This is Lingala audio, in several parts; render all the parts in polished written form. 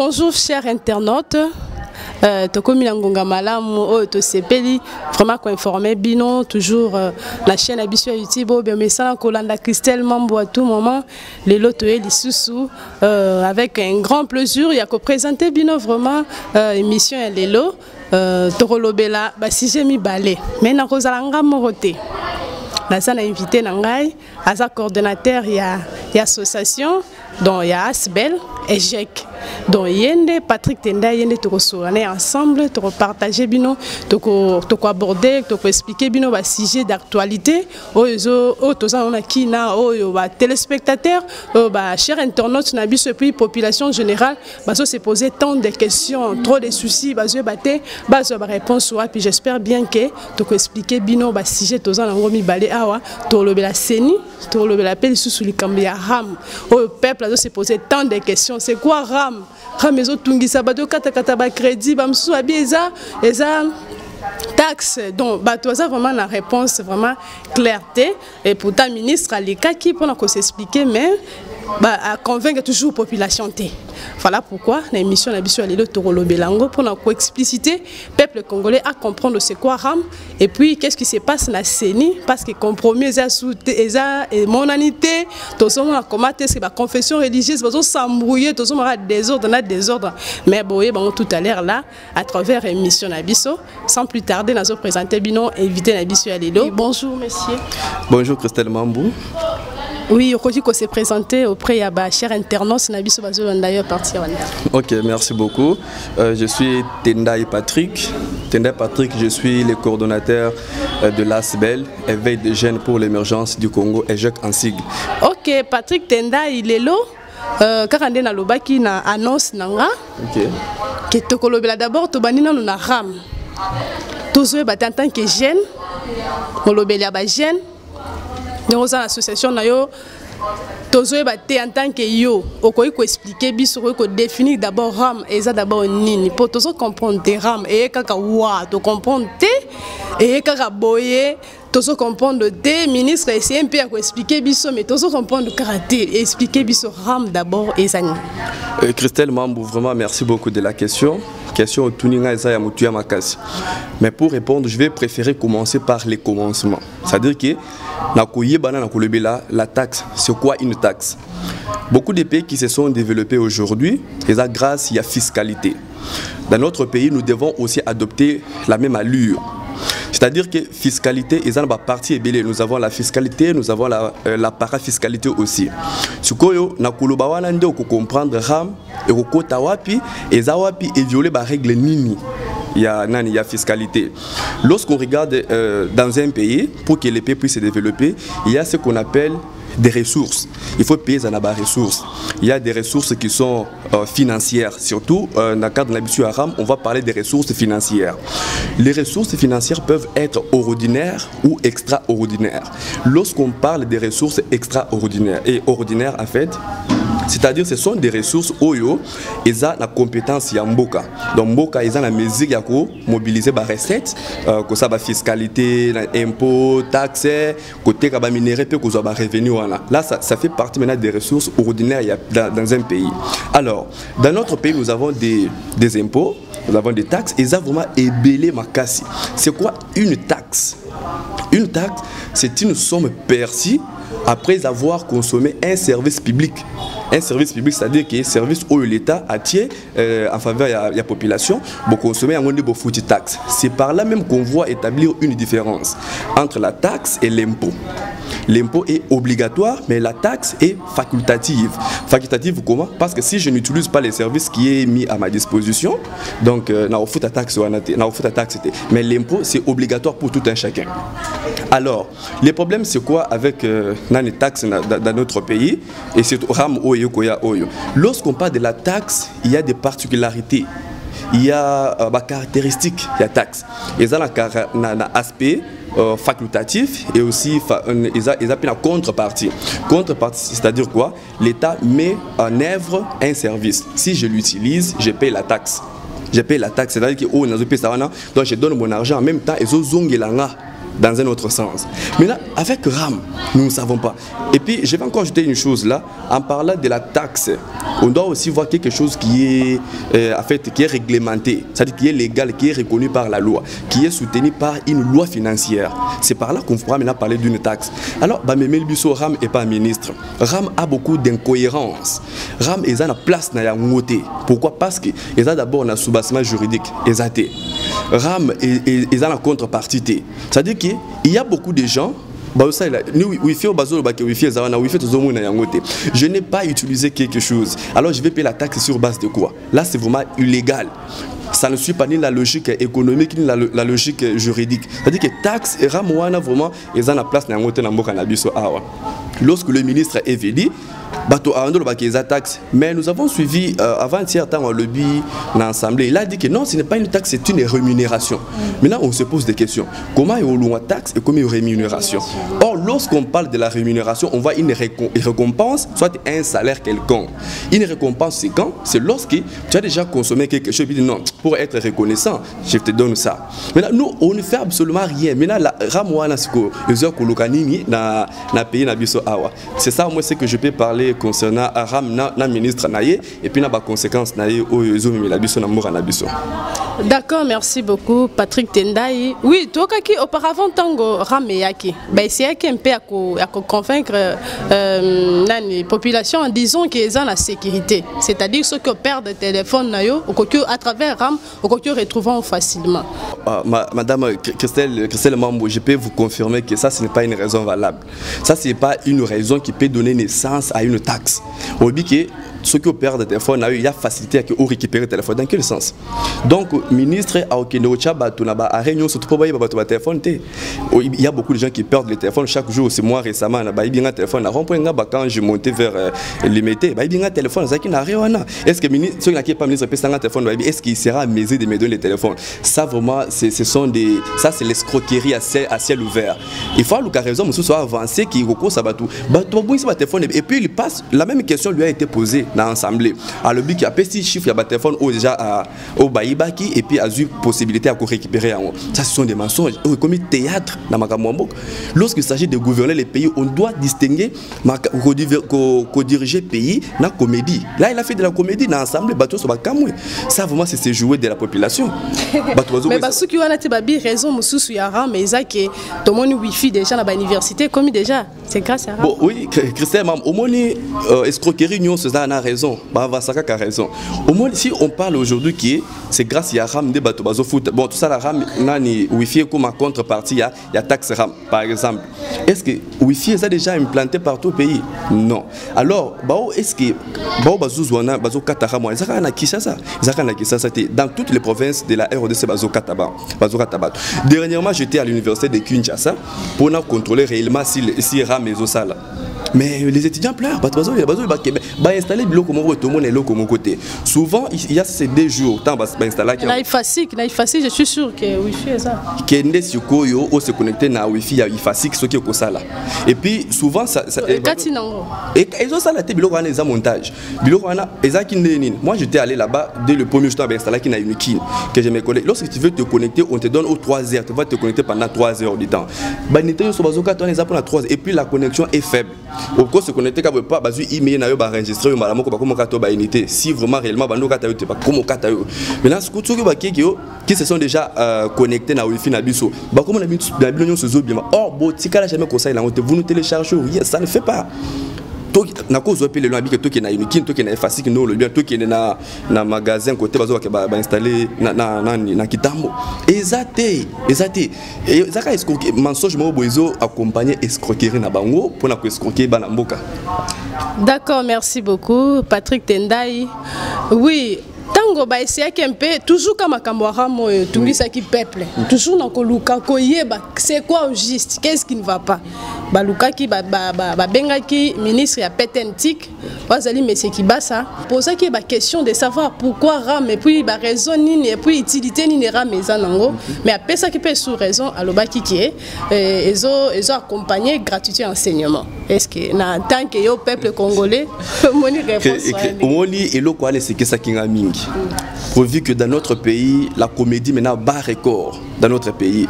Bonjour chers internautes. Tokomi Ngonga Malamu, Tosepeli, vraiment qu'on informe Bino, toujours la chaîne habituelle YouTube, bien mais ça, Kolanda Christelle Mambo à tout moment, les lotos et les sous avec un grand plaisir, il y a qu'à présenter Bino vraiment émission et les lots, Torolobela, si j'ai mis balai, mais na Rosalanga Morote. Là, ça a invité Nangai, à sa coordonnateur, il y a association, dont il y a Asbel et Jek. Donc Yende, Patrick Tenda, Yende, tu reçois ensemble, tu partager bino, tu aborder, tu expliquer bino le sujet d'actualité. Téléspectateurs, chers internautes, et puis population générale, se poser tant de questions, trop de soucis, réponse puis j'espère bien que tu expliquer bino le sujet tu as balé awa, tu la CENI, tu la paix sous le cambia RAM. Au peuple se poser tant de questions. C'est quoi RAM? Ramezo tungisa bado kata ba crédit ba msou abieza eza taxe. Donc bato ça vraiment la réponse vraiment clarté et pourtant ministre Alika qui pour nous s'expliquer mais à convaincre toujours la population. Voilà pourquoi l'émission habituelle est le Torolo Belango pour nous expliciter peuple congolais à comprendre c'est quoi RAM et puis qu'est-ce qui se passe dans la CENI parce que compromis et monanité tout ça on a commenté c'est la confession religieuse ils s'embrouiller tout ça on a désordre mais bon tout à l'heure là à travers l'émission Nabiso sans plus tarder nous allons présenter Bino invité Nabiso Alilo. Bonjour monsieur. Bonjour Christelle Mambou. Oui, aujourd'hui qu'on s'est présenté auprès de la chère internaute, Nabiso d'ailleurs parti. Ok, merci beaucoup. Je suis Tendai Patrick. Tendai Patrick, je suis le coordonnateur de l'ASBEL, éveil des jeunes pour l'émergence du Congo, et Jacques Ansig. Ok, Patrick Tendai, il est là. Quand on est dans le bas qui na annonce nanga. Ok. Que tokolobela d'abord to banina no na ram. Tous en tant que jeune, molobela ba jeune. Nous avons l'association nayo tozo ebate en tant que yo okoyi ko expliquer biso ko définir d'abord RAM et ça d'abord nini pour tozo comprendre des RAM et kaka wa to comprendre te et kaka boye tozo comprendre des ministres essayer un peu à expliquer biso mais tozo comprendre karaté expliquer biso RAM d'abord et ça. Christelle Mambou, vraiment merci beaucoup de la question. Question mais pour répondre, je vais préférer commencer par les commencements. C'est-à-dire que la taxe, c'est quoi une taxe? Beaucoup de pays qui se sont développés aujourd'hui, grâce à la fiscalité. Dans notre pays, nous devons aussi adopter la même allure. C'est-à-dire que fiscalité, nous avons la fiscalité, nous avons la parafiscalité aussi. Ce que nous devons comprendre, et violer les règles nini. Il y a fiscalité. Lorsqu'on regarde dans un pays, pour que les pays puissent se développer, il y a ce qu'on appelle des ressources. Il faut payer des ressources. Il y a des ressources qui sont financières. Surtout, dans le cadre de l'habitude à RAM, on va parler des ressources financières. Les ressources financières peuvent être ordinaires ou extraordinaires. Lorsqu'on parle des ressources extraordinaires et ordinaires, en fait, c'est-à-dire ce sont des ressources oyo ils ont la compétence ya mboka. Donc mboka ils ont la mesure ya ko mobiliser ba recettes que ça ba fiscalité, impôts, taxes, côté ka ba minerai pe ko ba revenu là ça fait partie maintenant des ressources ordinaires dans un pays. Alors, dans notre pays nous avons des impôts, nous avons des taxes et ça vraiment ébélé makasi. C'est quoi une taxe? Une taxe, c'est une somme perçue après avoir consommé un service public. Un service public, c'est-à-dire que service où l'État a tiré en faveur de la population pour consommer un de taxe. C'est par là même qu'on voit établir une différence entre la taxe et l'impôt. L'impôt est obligatoire, mais la taxe est facultative. Facultative comment? Parce que si je n'utilise pas les services qui est mis à ma disposition, donc mais l'impôt c'est obligatoire pour tout un chacun. Alors, le problème c'est quoi avec les taxes dans notre pays? Et c'est RAM Oyo Koya Oyo. Lorsqu'on parle de la taxe, il y a des particularités. Il y a des caractéristiques de la taxe. Il y a un aspect facultatif et aussi ils appellent la contrepartie. Contrepartie, c'est-à-dire quoi? L'État met en œuvre un service. Si je l'utilise, je paye la taxe. Je paye la taxe, c'est-à-dire que donc je donne mon argent en même temps et dans un autre sens. Maintenant, avec RAM, nous ne savons pas. Et puis, je vais encore ajouter une chose là, en parlant de la taxe, on doit aussi voir quelque chose qui est, en fait, qui est réglementé, c'est-à-dire qui est légal, qui est reconnu par la loi, qui est soutenu par une loi financière. C'est par là qu'on pourra maintenant parler d'une taxe. Alors, Bamemel Bisso, RAM n'est pas ministre. RAM a beaucoup d'incohérences. RAM est à la place dans la montée. Pourquoi? Parce qu'il y a d'abord un soubassement juridique. RAM est à la contrepartie. C'est-à-dire qu'il y a beaucoup de gens. Je n'ai pas utilisé quelque chose. Alors je vais payer la taxe sur base de quoi? Là, c'est vraiment illégal. Ça ne suit pas ni la logique économique ni la logique juridique. C'est-à-dire que taxe et ramouana vraiment ils ont la place dans le lorsque le ministre est venu, mais nous avons suivi avant un certain temps le lobby dans l'Assemblée. Il a dit que non, ce n'est pas une taxe, c'est une rémunération. Maintenant, on se pose des questions. Comment il y a une taxe et comment il y a une rémunération? Or, lorsqu'on parle de la rémunération, on voit une récompense, soit un salaire quelconque. Une récompense, c'est quand? C'est lorsque tu as déjà consommé quelque chose et tu dis non, pour être reconnaissant, je te donne ça. Maintenant, nous, on ne fait absolument rien. Maintenant, la ramouana, c'est c'est ça, moi, c'est que je peux parler concernant Aram na ministre naie et puis na ba conséquences naie au ezomimi la biso na mora na biso. D'accord, merci beaucoup Patrick Tendai. Oui, toi qui auparavant tango rameyaki, ben c'est un peu à convaincre la population en disant qu'ils ont la sécurité, c'est-à-dire ceux qui perdent le téléphone naio à travers RAM au que retrouvons facilement. Madame Christelle Mambo, je peux vous confirmer que ça ce n'est pas une raison valable. Ça ce n'est pas une raison qui peut donner naissance à une taxe. On dit que ceux qui perdent le téléphone, il y a facilité à récupérer le téléphone. Dans quel sens? Donc, ministre, il y a beaucoup de gens qui perdent le téléphone chaque jour. C'est moi récemment, quand je montais vers l'IMT, est-ce que le ministre, ceux qui n'ont pas ministre, est-ce qu'il sera à mesure de me donner le téléphone? Ça, vraiment, c'est l'escroquerie à ciel ouvert. Il faut que la raison soit avancée, qui recourt à Batou. Et puis, il passe, la même question lui a été posée dans l'Assemblée. Alors, le but qui a petit chiffre, il y a téléphone déjà au Baïbaki et puis a eu possibilité à récupérer. Ça, ce sont des mensonges. Comme théâtre dans Makamwambok. Lorsqu'il s'agit de gouverner les pays, on doit distinguer co-diriger pays dans la comédie. Là, il a fait de la comédie dans l'Assemblée. Ça, vraiment, c'est jouer de la population. Mais ceux qui ont raison, mais ils ont que tout le monde Wi-Fi déjà dans l'université, comme déjà. C'est grâce à bon, oui, Christelle, au moins, escroquerie, c'est a raison. A raison. Au moins, si on parle aujourd'hui qui c'est grâce à RAM de bateau foot. Bon, tout ça, la RAM, nani Wi-Fi comme contrepartie, il y a taxe RAM, par exemple. Est-ce que Wi-Fi est déjà implanté partout au pays? Non. Alors, est-ce que dans toutes les provinces de la RDC, dernièrement, j'étais à l'université de Kinshasa pour contrôler réellement si RAM est au salle. Mais les étudiants pleurent, installer le côté. Souvent, il y a ces 2 jours, je suis sûr que Wi-Fi est ça. On se connecter à Wi-Fi, il facile ce qui est ça là. Et puis souvent ça et ils ont ça la tête montage. Moi j'étais allé là-bas dès le premier jour installé qui n'a une kin que je me connais. Lorsque tu veux te connecter, on te donne aux 3 heures, tu vas te connecter pendant 3 heures du temps. Et puis la connexion est faible. Au cours se connecter quand pas email na yo ba enregistrer yo malamo ko ba comme kato ba unité si vraiment réellement bando kata yo te pas comme kata yo. Maintenant ce qui se sont déjà connectés na Wi-Fi na biso ba comme na biso se zo bien. Or botika jamais conseil là on te vous nous télécharger rien, ça ne fait pas. Na cause de le habit que toi qui na une qui na facile no le bien toi qui na magasin côté bazo ba installer na kitambo exacté et zaka escroquer mensonge mo bozo accompagner escroquerie na bango pour na escroquer bana mboka. D'accord, merci beaucoup Patrick Tendai. Oui, tango ba essayer un peu toujours comme Kamwara mo tout ça qui peuple toujours na koluka koyeba c'est quoi au juste, qu'est-ce qui ne va pas. Baluka qui benga qui ministre ya petentique bazali monsieur Kibasa poser qui ba question de savoir pourquoi RAM et puis ba raison ni et puis utilité ni RAM ezanango mais après ça qui peut sous raison alobaki qui est ils ont accompagné gratuité enseignement. Est-ce que na tant que yo peuple congolais moni réponse moni eloko ale c'est que ça kinga mingi pourvu que dans notre pays la comédie maintenant bat record dans notre pays.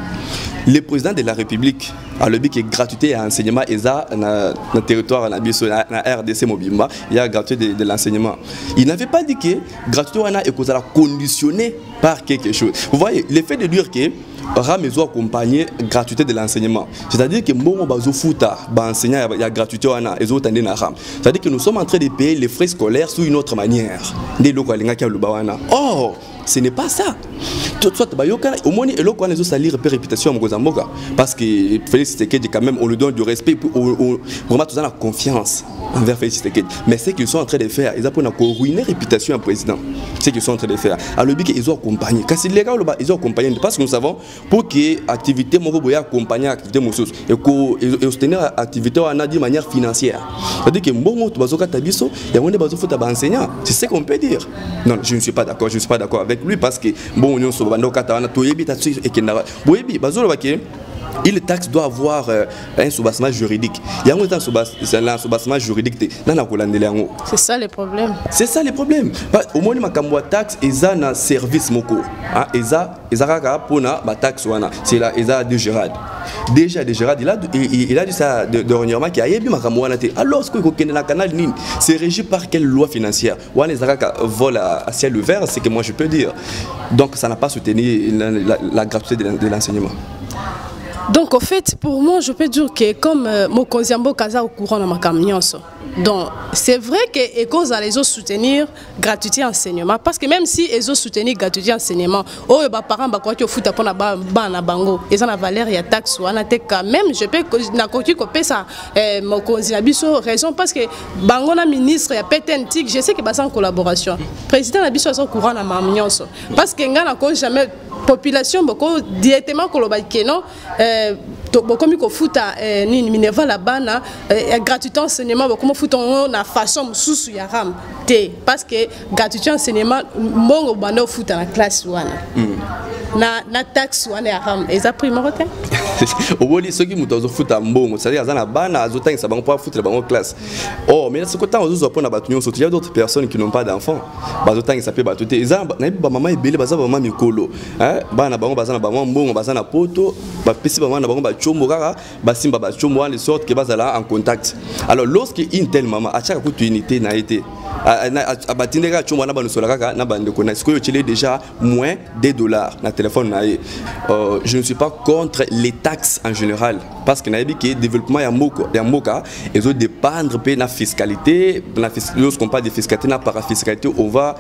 le président de la République a le but qui est gratuité à enseignement et ça dans le territoire na RDC Mobimba, il y a gratuité de l'enseignement. Il n'avait pas dit que gratuité est conditionné par quelque chose. Vous voyez, le fait de dire que Ramezo accompagné gratuité de l'enseignement, c'est-à-dire que mon bazo futa ba enseignant il y a gratuité wana et autres na ram, c'est-à-dire que nous sommes en train de payer les frais scolaires sous une autre manière. Or ce n'est pas ça. Au moins, il faut qu'on salir réputation à Mozamboka. Parce que Félix Tshisekedi, quand même, on lui donne du respect, vraiment, tout ça, la confiance envers Félix Tshisekedi. Mais ce qu'ils sont en train de faire, ils ont ruiné la réputation du président. Ce qu'ils sont en train de faire. Alors, le but, ils ont accompagné. Quand c'est légal, ils ont accompagné. Parce que nous savons, pour que l'activité Mogoboya accompagne l'activité Moussous et soutenir l'activité de manière financière. C'est-à-dire que bon, Tabiso, il y a des enseignants. C'est ce qu'on peut dire. Non, je ne suis pas d'accord. Je ne suis pas d'accord avec lui parce que bon, il taxe doit avoir un soubassement juridique. Il y a un soubassement juridique. C'est ça le problème. C'est ça le problème. Au moins, ma taxe est un service moko. C'est là, de Gérard. Déjà, Gérard, il a dit ça de dernièrement qu'il y a eu alors, c'est régi par quelle loi financière? Vol à ciel ouvert, c'est que moi je peux dire. Donc, ça n'a pas soutenu la gratuité de l'enseignement. Donc, en fait, pour moi, je peux dire que comme Mokonziambo Kaza au courant dans ma camion, donc c'est vrai que cause à les autres soutenir gratuité enseignement parce que même si les autres soutenir gratuité enseignement, oh les parents bah quoi tu fous pour na bango, ils ont la valeur et la taxe ou anaté quand même je peux na côté copier ça Mokonziabiso raison parce que bango na ministre ya pétentique je sais que bas en collaboration président na biso au courant dans ma camion parce que ngana cause jamais population beaucoup directement kolobaki non comme il faut ni minerva là-bas na gratuité enseignement comme faut on a façon sous ya ram té parce que gratuité enseignement mbongo bando faut dans la classe wana na taxe wana ya ram et ça primorité au boli ceux qui mutozo futa mbongo c'est-à-dire azana bana azotanga ça bango pas foutre bango classe oh mais ce côté ozo pona batunyo surtout il y a d'autres personnes qui n'ont pas d'enfants bazotanga ça peut batuté ezana na ba maman ebele baza ba maman mikolo hein bana bango bazana bango mbongo bazana poto ba pesi ba maman bango ba chombo kaka ba simba ba chombo en sorte que bazala en contact alors lorsque une telle maman a chaque opportunité na été abatindeka chombo na ba nosola kaka na bande ko na ce que yo déjà moins $2 na téléphone na je ne suis pas contre les taxes en général parce que le développement ya moka ils ont dépendre de la fiscalité lorsqu'on parle de fiscalité na parafiscalité on va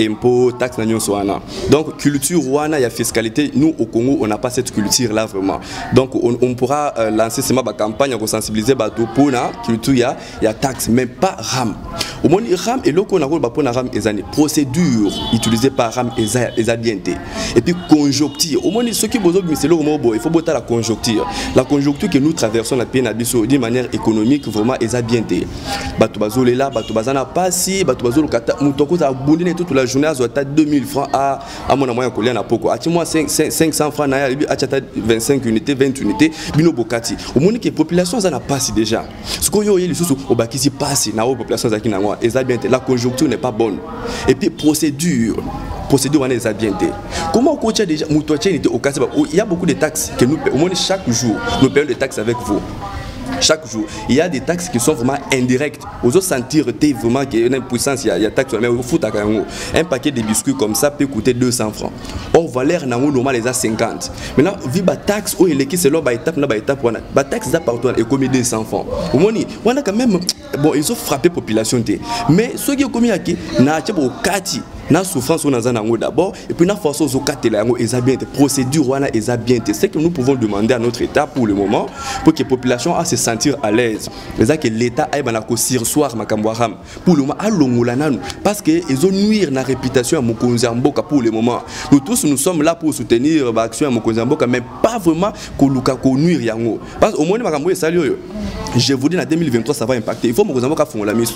impôt taxe na nyonso wana donc culture wana ya fiscalité nous au Congo on n'a pas cette culture là vraiment donc on pourra lancer cette campagne pour sensibiliser bato pour la culture ya taxe mais pas ram au moins ram et loko na ko ba pona ram ezani procédure utilisée par ram ezadienté et puis conjoncture au moins ceux qui besoin mais c'est le mot il faut botter la conjoncture que nous traversons la pays nabiso d'une manière économique vraiment ezadienté bato bazole là bato bazana passi bato bazolo kata mutoko za bundine toute la journée azota 2000 francs à mon moyen coller na poko ati moi 500 francs na ya achata 25 unités 20 unités bino bokati au moins que population za na passi déjà ce que yo yeli susu obakisi passi na population za kinangwa ezadienté la conjoncture n'est pas bonne et puis procédure on est bien. Comment coach déjà il y a beaucoup de taxes que nous payons. Au moins chaque jour nous payons des taxes avec vous. Chaque jour, il y a des taxes qui sont vraiment indirectes. Aux autres sentir vraiment qu'il y a une puissance, il y a taxes. Mais un paquet de biscuits comme ça peut coûter 200 francs. Or, valeur normal les a 50. Maintenant, vu la taxe, où il est qui c'est là, étape, la taxe partout est commis 200 francs. Au moins, on a quand même, bon, ils ont frappé la population. Mais ceux qui ont commis ici, n'a pas au kati. Na souffrance on a d'abord et puis na force aux quatre là ils a bien été procédure wana ils a bien été c'est que nous pouvons demander à notre état pour le moment pour que la population a se sentir à l'aise mais ça que l'état aille bana ko sursoir makamboaram pour le moment à longola nanu parce que ils ont nuire na réputation à Mokonziamboka pour le moment nous tous nous sommes là pour soutenir l'action à Mokonziamboka mais pas vraiment ko luka ko nuire yango parce au moins makambo ça je vous dis en 2023 ça va impacter il faut Mokonziamboka font la mise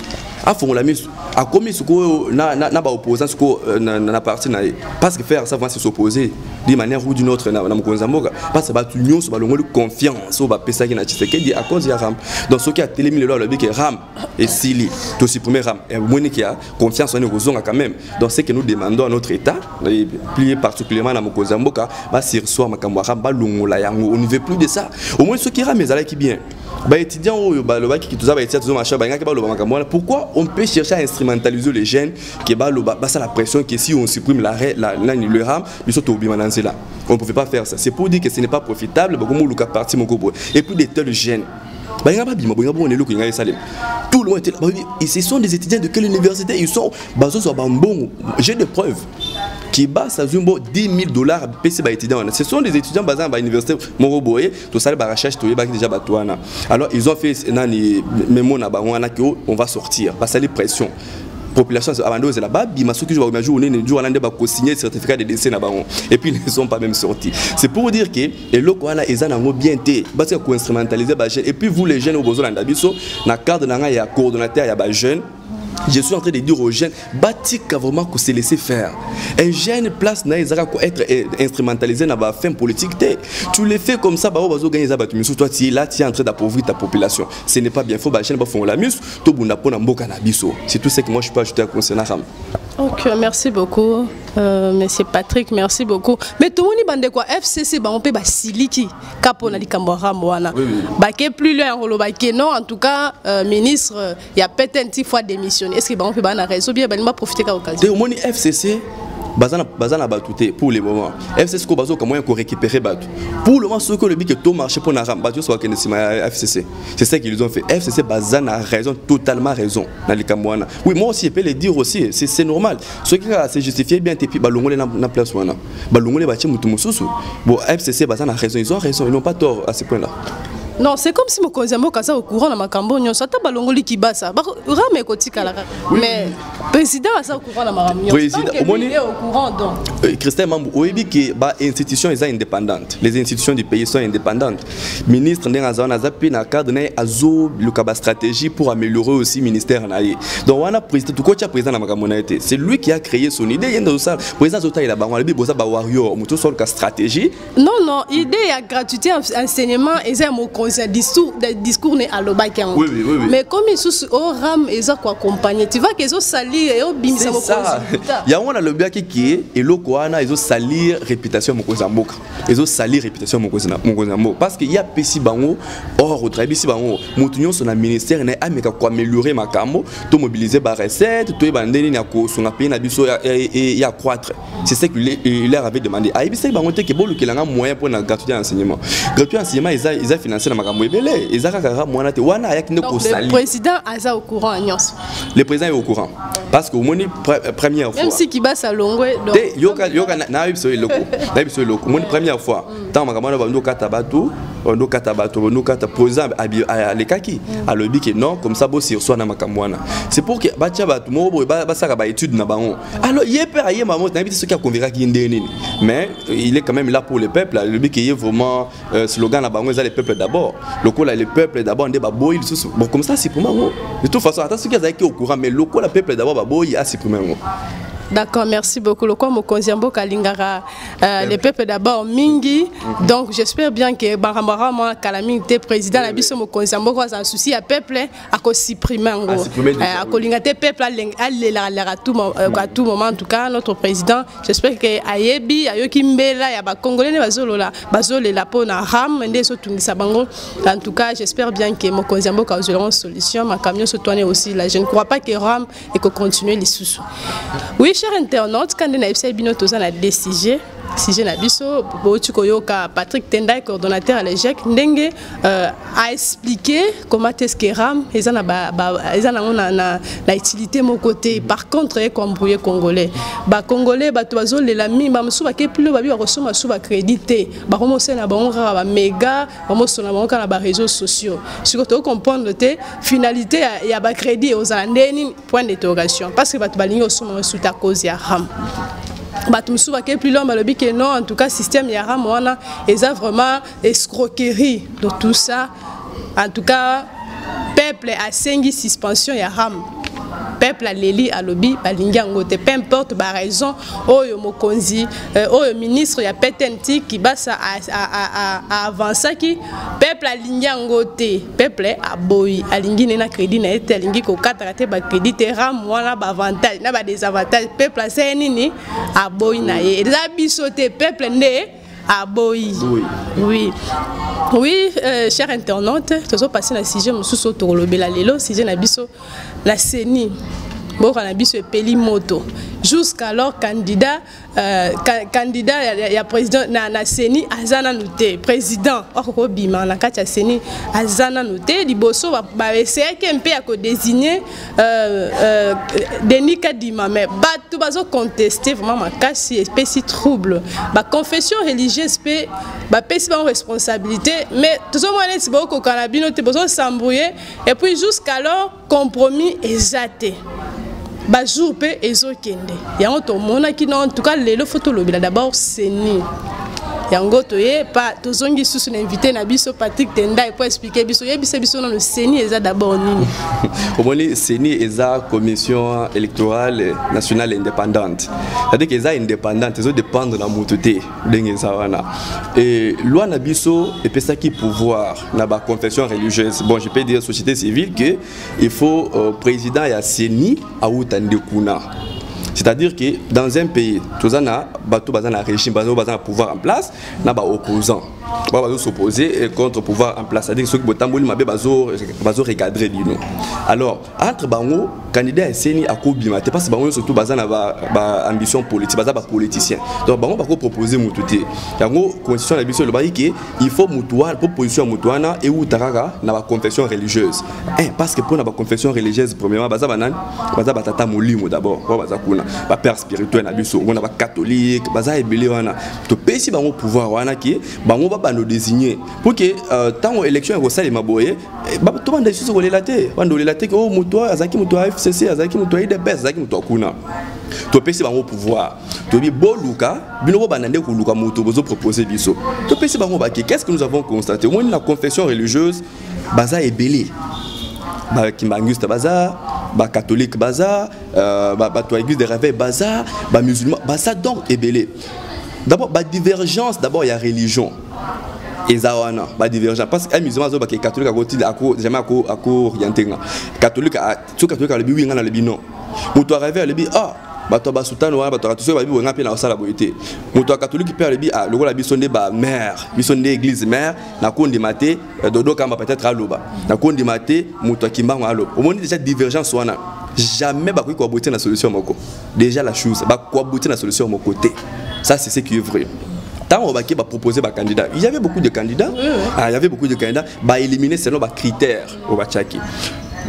a fond la mise a commis ce que na ba opposant ce que na parti na parce que faire ça va s'opposer d'une manière ou d'une autre na Mokonzamboka parce que ba union so ba longo confiance au ba pesa qui na Tshisekedi à cause ya Ram donc ce qui a télémis le loi le bi que Ram et Sili to supprimer Ram et moni qui a confiance en Ozonga quand même donc c'est que nous demandons à notre état plié particulièrement na Mokonzamboka ba sur soi makambo Ram ba longola yango on ne veut plus de ça au moins ce qui Ram ezala qui bien ba étudiant o ba le ba qui tout ça ba étudiant tout machin ba ngaki ba lo makambo pourquoi on peut chercher à instrumentaliser les jeunes qui ba ça la pression que si on supprime le Ram ils sont obligés là on ne pouvait pas faire ça c'est pour dire que ce n'est pas profitable parti et puis des tels jeunes tout le monde était là et ce sont des étudiants de quelle université ils sont basés sur bon j'ai des preuves qui bat ça zumbo $10,000 PC ba étudiants ce sont des étudiants basés à l'université Moroboye tout ça ba recherche to ba déjà batouana alors ils ont fait nani mémo na ba wana que on va sortir parce que les pressions population abandonne là-bas bima ceux qui jouent au jour ne jour là ba signer certificat de décès na baron et puis ils ne sont pas même sortis c'est pour dire que et loko wana ezana ngo bien té parce que ko instrumentaliser ba jeune et puis vous les jeunes au besoin ndabiso na cadre na nga ya coordonnateur ya ba jeune je suis en train de dire aux jeunes, Batika vraiment que se laisser faire. Un jeune place n'a être instrumentalisé dans la fin politique. Tu le fais comme ça, bah gagner ça, toi tu es là, tu es en train d'appauvrir ta population. Ce n'est pas bien. Faut bah jeune bah font la mus, tout bunda pour n'amboka nabiso. C'est tout ce que moi je peux ajouter à concernant Ram. Ok, merci beaucoup, Monsieur Patrick, merci beaucoup. Mais tout le monde bande quoi FCC, bah on peut bah siliki, capo na di kambora moana. Bah que plus loin on le bah que non, en tout cas ministre, il y a peut-être une petite fois démissionné. Est-ce que bah on peut bah na raison bien bah il m'a profité qu'à occasion. Te omoni FCC. Bazana batouté pour le moment. FCC ko bazo comment on récupérer batou. Pour le moment ce que le but tout marché pour na Ram batou soit que FCC. C'est ça qu'ils ont fait. FCC bazana a raison totalement raison dans les Kamwana. Oui moi aussi je peux le dire aussi c'est normal. Ce qui a se justifié bien puis balongole na place wana. Balongole ba mutu mususu. Bon FCC bazana a raison ils n'ont pas tort à ce point là. Non, c'est comme si Mokonzamboka ça au courant dans ma campagne, ça t'a balongoli qui basa. Rame kotika la. Mais président ça au courant dans ma campagne. Président au courant donc. Christian Mambu oyebi que ba institutions sont indépendantes. Les institutions du pays sont indépendantes. Ministre ndengazana zapi na cadre na azo lukaba stratégie pour améliorer aussi ministère naie. Donc wana président tout quoi président na makamona été. C'est lui qui a créé son idée yenda ça. Président zota il a ba wana bi boza ba warrior muto sol ka stratégie. Non, idée ya gratuité enseignement et ça mon discours n'est à l'obaki. Oui. Mais comme ils sont au Ram et ça quoi accompagner, tu vois qu'ils ont sali et au bim ça. Il y a on a le bien qui est et lokoana ils ont sali réputation Mokonzamboka. Ils ont sali réputation Mokonzamboka parce qu'il y a PC bango or au travail PC bango mutunyo son ministère na ameka ko améliorer makambo, to mobiliser ba recette, to bandeni na ko son pays na biso et ya croître. C'est ce qu'il leur avait demandé. A ibisa bango te ke bolu kelanga moyen pour na gratuité enseignement. Gratuité enseignement ils a financé le président est au courant. Le président est au courant. Parce que au moins première fois. Même si qui bat sa longue. Première fois. Tant non comme ça c'est pour que alors mais il est quand même là pour le peuple. Le but qui est vraiment slogan le peuple d'abord. Le peuple d'abord bon comme ça c'est pour moi. De toute façon attention qu'ils sont au courant mais le peuple d'abord il a supprimé. D'accord, merci beaucoup. Le quoi Mokonzamboka lingara le peuple d'abord mingi. Donc j'espère bien que Barambara moi calamité président la biso Mokonzamboka a un souci à peuple à ko supprimer ngo. À ko lingate peuple à tout moment en tout cas notre président j'espère que ayebi ayoki mbela ya ba congolais ne bazolola bazolela pona Ram ndeso tungisa bango. En tout cas j'espère bien que Mokonzamboka aura une solution ma camion se tourner aussi là je ne crois pas que Ram et que continuer les sous. Oui chers internautes, quand on a eu binoto na DCG, sujet na biso, Patrick Tendai, coordonnateur à l'EGEC, Ndenge a expliqué comment est-ce que Ram la utilité mon côté. Par contre, comme brouillé congolais, congolais, toiseau les lami, souba ke plus babi ressources souba crédité, remonter na ba méga, remonter na ba réseaux sociaux. Surtout comprendre te finalité il y a ba crédit aux andeni point d'interrogation parce que balingo sont sous ta cause ya Ram. Batumsuba ke plus long balobi que non en tout cas système ya Ram wana eza vraiment escroquerie de tout ça en tout cas peuple a sengi suspension ya Ram peuple a leli a lobby balingi ngote peu importe ba raison oyo mokonzi oyo ministre ya PTNT qui basa a avancer qui peuple a lingi ngote peuple a boy alingi na crédit na été alingi ko katrakate ba crédit ram wana ba avantage na ba désavantage peuple a c'est nini a boy na ye eza bisote peuple ne a boy oui oui chers internautes tous passer na sujet mususu to lobela lelo sujet na biso la CENI Boko na biso epeli moto jusqu'alors candidat ya président na CENI azana noté président okoko bima na kati ya CENI azana noté liboso ba essayer que mpe ya ko désigner Denis Kadima mais bato bazo contester vraiment makasi espèce trouble ba confession religieuse pe ba pesi ba responsabilité mais tout ça moi neti boko kanabino te bozo s'embrouiller et puis jusqu'alors compromis exacté ba jour pe ezokende yango to mona ki en tout cas lelo photo lobela d'abord CENI yango to ye pa tozongi susu na invité na biso Patrick Tenda et pour expliquer biso yebisa biso na CENI eza d'abord nini omoni CENI eza commission électorale nationale indépendante c'est-à-dire que eza indépendante ezo dépendre na mututé ndenge eza wana et loi na biso epesa ki pouvoir na ba confession religieuse bon je peux dire société civile que il faut président ya CENI autande kuna. C'est-à-dire que dans un pays, tous les bateaux basés dans régime, basés dans pouvoir en place, n'a pas opposant. Pas s'opposer contre pouvoir en place. C'est-à-dire que ceux qui botambouli mabé bazo regarder nous. Alors entre bango candidat CENI à Kobima, c'est parce que bango surtout basé dans ambition politique, basé dans politicien. Donc bango bako proposer mututé. Yango constitution la biso le baï que il faut mutuana proposition mutuana et ou taraka na ba confession religieuse. Parce que pour na ba confession religieuse premièrement basé banan basé batata molimo d'abord, pas basé kuna ba père spirituel na biso, on a ba catholique, basé ebele wana. To pesi bango pouvoir wana qui bango ba nous désigner pour que tant élection est ça maboye tout le monde est sur les latés on doit laté que oh muto azaki muto FCC azaki muto IDPS azaki muto kuna to pesi bango pouvoir to bi boluka bino banande ko luka muto bozo proposer biso to pesi bango ba qu'est-ce que nous avons constaté on la confession religieuse baza ebele ba kimbanguste baza ba catholique baza ba to église de réveil baza ba musulman baza donc ebele. D'abord, la divergence, d'abord, il y a religion. Et zawana, la divergence. Parce que les musulmans, les catholiques, jamais orienté. Catholique, tout catholique, le biwi, le bino. Moutou arrivé, le bi, ah, bato basutan wa bato katuso ba bi wanga pe na sala boyete. Moutou catholique pe le bi, ah, le la bisonde ba mère, bisonde église mère, na kondi maté, dodo kamba peut-être à loba. Na kondi maté, moutou kimbango alo. Au moment déjà divergence wana. Jamais ba ko aboutir na solution moko. Déjà la chose, ba ko aboutir na solution mon côté. Ça, c'est ce qui est vrai. Tant on va proposer des candidats, il y avait beaucoup de candidats. Il y avait beaucoup de candidats. Bah éliminer selon les critères. On va checker.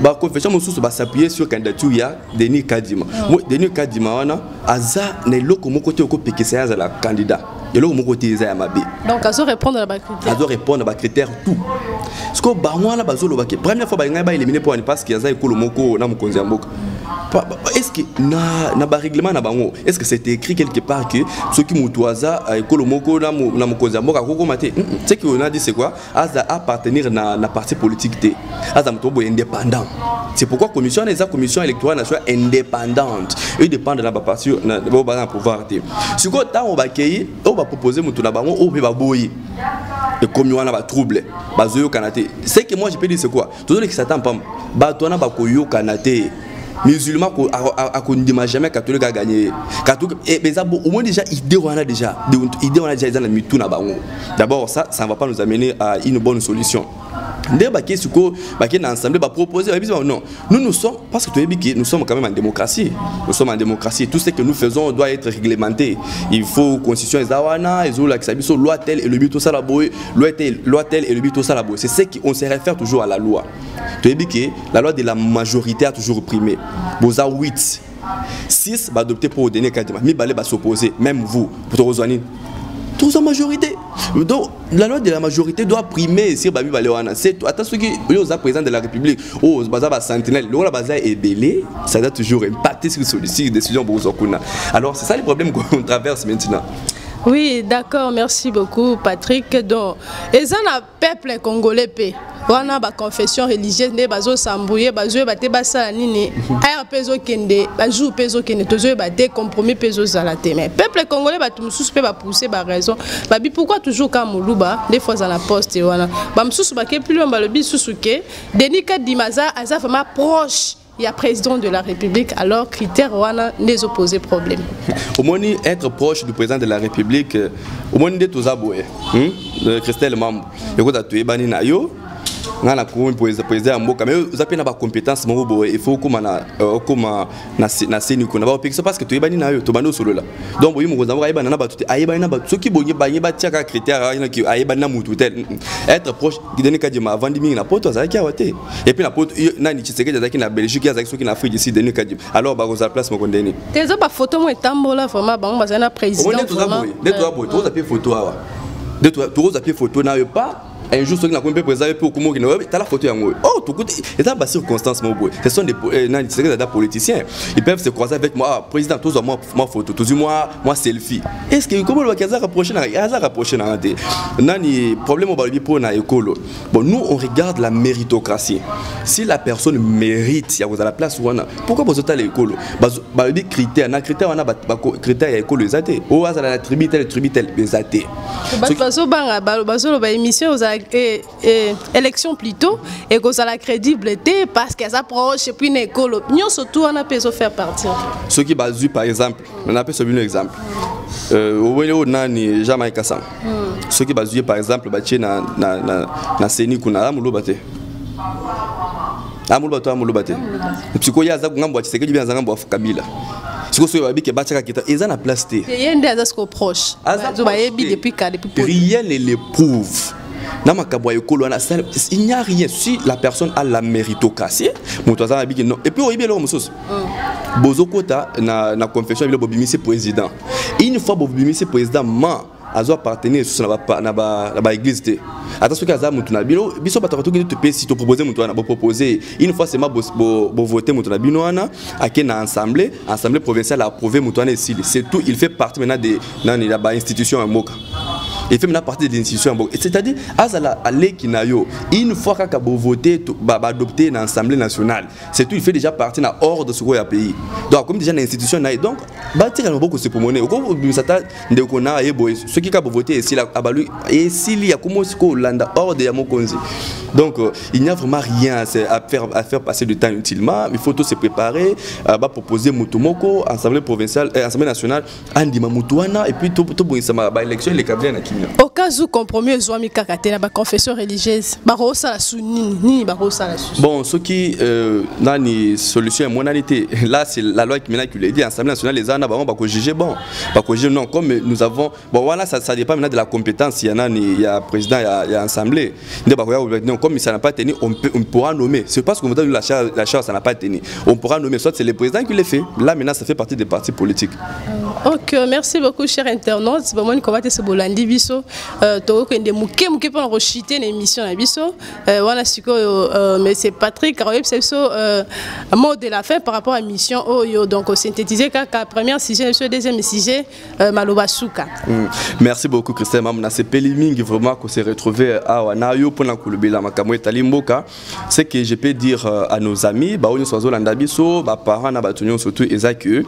Bah confession mon source va s'appuyer sur candidature ya Denis Kadima. Denis Kadima wana aza ne loko mon côté au côté c'est la candidat. Et là mon côté c'est amabe. Donc à répondre à la critère. À répondre à critères tout. Ce que bah moi là bazolo ba première fois bah ngai éliminer pour parce qu'il y a ça école moko na mukonzi ya mboka. Est-ce que na ba règlement na bango est-ce que c'est écrit quelque part que ceux qui mutuaza école moko na mukonzi ya mboka koko maté c'est que on a dit c'est quoi aza appartenir na parti politique té aza mtobo indépendant. C'est pourquoi commission électorale nationale indépendante et dépend de la parti na pouvoir té. Ce que tant on va accueillir on va proposer mutu na bango o pe ba boyi et comme on a ba trouble bazoyo kanaté. C'est que moi je peux dire c'est quoi tout le qui s'attend pas ba tona ba koyo kanaté musulman qu'on ne dit jamais catholique a gagné catholique et mais ça au moins déjà idée on a déjà dans la mitou na bango d'abord ça ne va pas nous amener à une bonne solution. Ensemble proposer non nous sommes parce que nous sommes quand même en démocratie, nous sommes en démocratie, tout ce que nous faisons doit être réglementé. Il faut constitution zawana et la loi telle et le but ça la loi telle et le but ça la c'est ce qu'on se réfère toujours à la loi. La loi de la majorité a toujours primé. Boza 8 6 va adopter pour donner Kadima mi balé va s'opposer même vous pour rejoindre tous en majorité. Donc la loi de la majorité doit primer sur Babi Balewana. C'est attention qui est président de la République. Oh, Baza Sentinelle. Le la Baza est belé, ça doit toujours impacter sur les décisions Bozokuna. Alors c'est ça le problème qu'on traverse maintenant. Oui, d'accord, merci beaucoup Patrick. Donc, et ça le peuple congolais paix. On a ba confession religieuse ne bazo sambouye bazo bate basala nini aya pezo kende bazo pezo kende tozo bate compromis pezo zalate mais peuple congolais batu mususu pe ba pousser ba raison babi pourquoi toujours ka muluba des fois à la poste wana ba mususu ba ke plus loin ba le bisusu ke Denis Kadimaza aza vraiment proche. Il y a président de la République, alors critère wana les opposés problème. Au moins être proche du président de la République, au moins de tous aboué, Christelle Mambo, écoute à tuer bani na yo. Nga na ko président mboka mais vous avez pas compétence mo bo il faut comme na seni ko na ba opération parce que to yebani na yo to bando solo là donc boyi mo ko zamba yebana na ba tout ayebani na ba soki bonye ba yeba tiaka critère ina ki ayebani na mutu tel être proche Denis Kadima avant dimi na poto za ki awate et puis na poto na ni Tshisekedi za ki na Belgique ya za ki na Afrique ici Denis Kadima alors ba ko za place mo ko ndeni tezo ba photo mo etambola vraiment ba ngba za na président vraiment de toi boy to za pi photo awa de toi to za pi photo na yo pas un jour, ceux qui n'ont pas présenté pour comment ils n'ont pas la photo. Oh, tout côté. Et ça, c'est circonstance, mon boy. Ce sont des politiciens. Ils peuvent se croiser avec moi. Président, tous moi photo, tous moi selfie. Est-ce que comment le Kaza rapprocher dans Nani problème au Balibi pour na écolo. Bon, nous on regarde la méritocratie. Si la personne mérite, il y a la place où on a. Pourquoi vous êtes à l'écolo? Balibi critère, na critère on a critère écolo les athées. Oh, ça la tribu tel les athées. Baso banga baso ba émission élection plutôt et que ça la crédibilité parce qu'elle s'approche et puis une école nous surtout on a pu faire partir ceux qui basent par exemple on a pu se donner un exemple au nani Jamaïca Sam ceux qui basent par exemple baché na seni kuna amulo bate amulo bate psycho ya za ngambo Tshisekedi bien za ngambo Kabila ce que ce babi que bataka kita ils en a place té rien des asko proche depuis rien ne l'éprouve. Il n'y a rien si la personne a la méritocratie. Et puis, il y a Bozo Kota na confession avec le président. Une fois que le président azo appartenir sur la église. Attention que ça mutuna bino biso batatu ki te si to proposer mutuna bo proposer une fois c'est ma bo voter mutuna bino ana akena assemblée provinciale a approuvé mutuna ici c'est tout il fait partie maintenant de la institution mboka. Il fait maintenant partie de l'institution mboka. C'est-à-dire azala ale kinayo une fois ka bo voter adopter dans l'Assemblée nationale. C'est tout il fait déjà partie na hors de ce qu'on a pays. Donc comme déjà l'institution na donc batira beaucoup c'est pour monnaie. Ko bisata ndeko na yebo ceux qui ka bo voter ici la abalu et s'il y a comment hors de Yamokonzi. Donc il n'y a vraiment rien à faire passer du temps utilement. Il faut tout se préparer, proposer Mutumoko, Assemblée provinciale, Assemblée nationale, Andima Mutuana et puis tout élection les câbles na Kenya. Au cas où compromis Zouami Kakate na confession religieuse, barosa la sunini ni barosa la sunini. Bon, ce qui nani solution monalité. Là c'est la loi qui l'a dit Assemblée nationale les ana ba ko juger bon. Ba ko juger non comme nous avons bon voilà ça dépend maintenant de la compétence, il y a président il y a assemblée comme ça n'a pas tenu on pourra nommer c'est parce qu'on la charge ça n'a pas tenu on pourra nommer soit c'est le président qui le fait là maintenant ça fait partie des partis politiques. Ok, merci beaucoup chers internautes vraiment comment c'est bolandi biso to ko ende muke pour enregistrer l'émission na biso wana siko mais c'est Patrick Karoyeb c'est mot de la fin par rapport à l'émission Oyo donc synthétiser ka première sujet le deuxième sujet Maloba Souka. Merci beaucoup Christelle Mamna c'est Peliming vraiment qu'on s'est retrouvé à Wanayo pour la Kulubila Makamwe Talimboka. Ce que je peux dire à nos amis ba oni sozo landa biso ba parents na batunyo surtout ezaki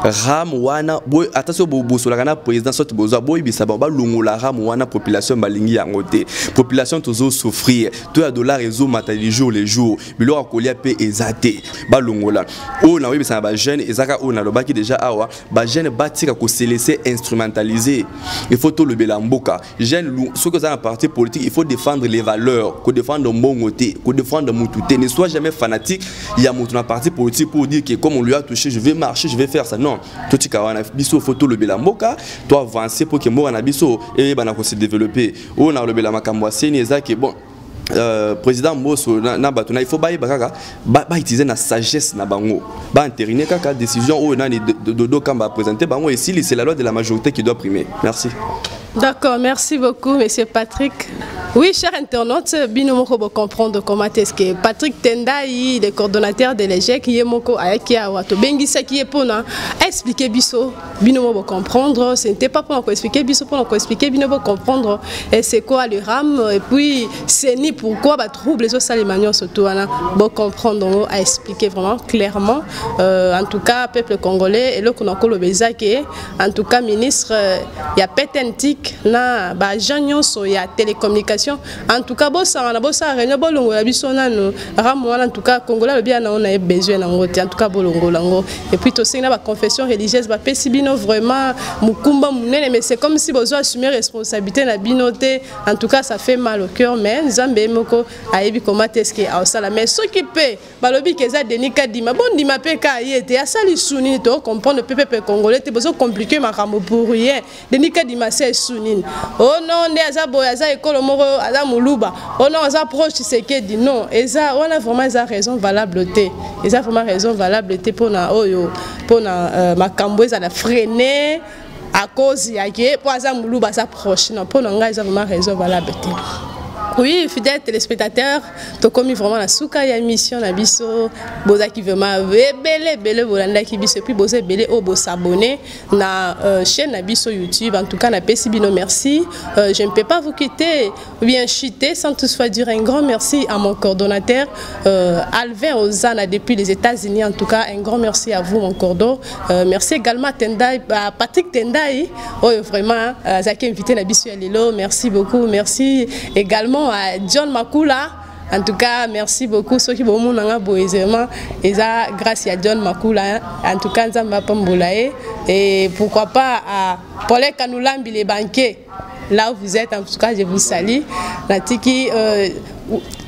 ram wana boy attention bo so la kana président sorte bozo boy bisa ba lungola ram wana population balingi yango te population toujours souffrir to ya dollar ezo mata les jours bilo akolia pe ezate ba lungola o na webisa ba jeune ezaka o na lobaki déjà awa ba jeune batika ko se laisser instrumentaliser il faut tout le belamboka jeune ce que ça en parti politique il faut défendre les valeurs que défendre mon côté que défendre Moutouté ne sois jamais fanatique il y a mon parti politique pour dire que comme on lui a touché je vais marcher je vais faire ça non tout tu kawana biso photo le belamboka toi avancer pour que moi na biso et bana ko se développer on a le belamakamwa seni ezaki bon président Mbosso na batuna il faut ba utiliser na sagesse na bango ba entériner kaka décision ou na dodo kamba présenter bango et si c'est la loi de la majorité qui doit primer. Merci. D'accord, merci beaucoup, Monsieur Patrick. Oui, chers internautes, binomoko pour comprendre comment est-ce que Patrick Tendai, le coordonnateur de l'EGEC, Yemoko Ayakia Wato Bengisa qui est pour expliquer biso, binomo pour comprendre. Ce n'était pas pour expliquer biso, pour expliquer binomo pour comprendre. Et c'est quoi le RAM et puis c'est ni pourquoi bah trouble les autres aliments surtout pour comprendre, à expliquer vraiment clairement. En tout cas, peuple congolais et le qu'on a le bezake, en tout cas ministre, il y a pétentique na bah Jean il y a télécommunication. En tout cas, bossa réunion bolongo la biso nanu ramo en tout cas congolais bien on a besoin en tout cas bolongo lango et puis aussi na ba confession religieuse ba pesibino vraiment mukumba munene mais c'est comme si besoin assumer responsabilité na binoté en tout cas ça fait mal au cœur mais nzambe moko ayebi comment est-ce que a sala mais ce qui peut balobi keza denika dima bon dima pe ka yete asali suni to comprendre peuple congolais te besoin compliqué makambo pour rien denika dima c'est suni oh non ne azabo aza école moko Adam Moulouba, on a proche ce qui dit non. Et ça, on a vraiment raison valable. Et ça, vraiment raison valable pour ma cambouise à la freiner à cause de pour Adam Moulouba sa proche. Non, pour nous, on a vraiment raison valable. Oui, fidèles téléspectateurs, tu as commis vraiment la souka ya émission na biso, boza qui vraiment belé bolanda qui biso puis boza belé au bo s'abonner na chaîne na biso YouTube. En tout cas, na pesibino merci. Je ne peux pas vous quitter ou bien chuter sans toutefois dire un grand merci à mon coordonnateur Alvin Ozana depuis les États-Unis. En tout cas, un grand merci à vous mon cordo. Merci également à Patrick Tendai, oh vraiment Zaki invité na biso ya lelo. Merci beaucoup. Merci également à John Makula. En tout cas, merci beaucoup ceux qui vont nous aisément. Et ça, grâce à John Makula. En tout cas, Nzamba Pambolae. Et pourquoi pas à Paul Kanoulambi les banquiers. Là où vous êtes, en tout cas, je vous salue. La tiki,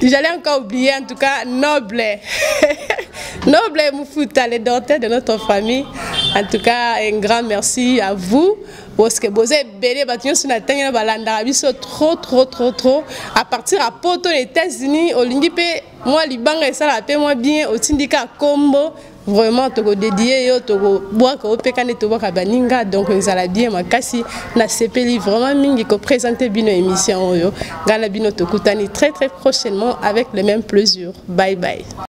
j'allais encore oublier, en tout cas, Noble. Noble Moufouta, les denteurs de notre famille. En tout cas, un grand merci à vous. Parce que vous êtes belé, trop. À partir à Porto, les États-Unis, au Lingipe, moi, Liban, et ça, la paix, moi, bien, au syndicat Combo. Vraiment, tu as dédié, tu as boire, donc ça l'a bien, ma cassi, na CPLI, vraiment, mingi, ko présenter bien émission, Gala Bino Tokutani très prochainement avec le même plaisir. Bye bye.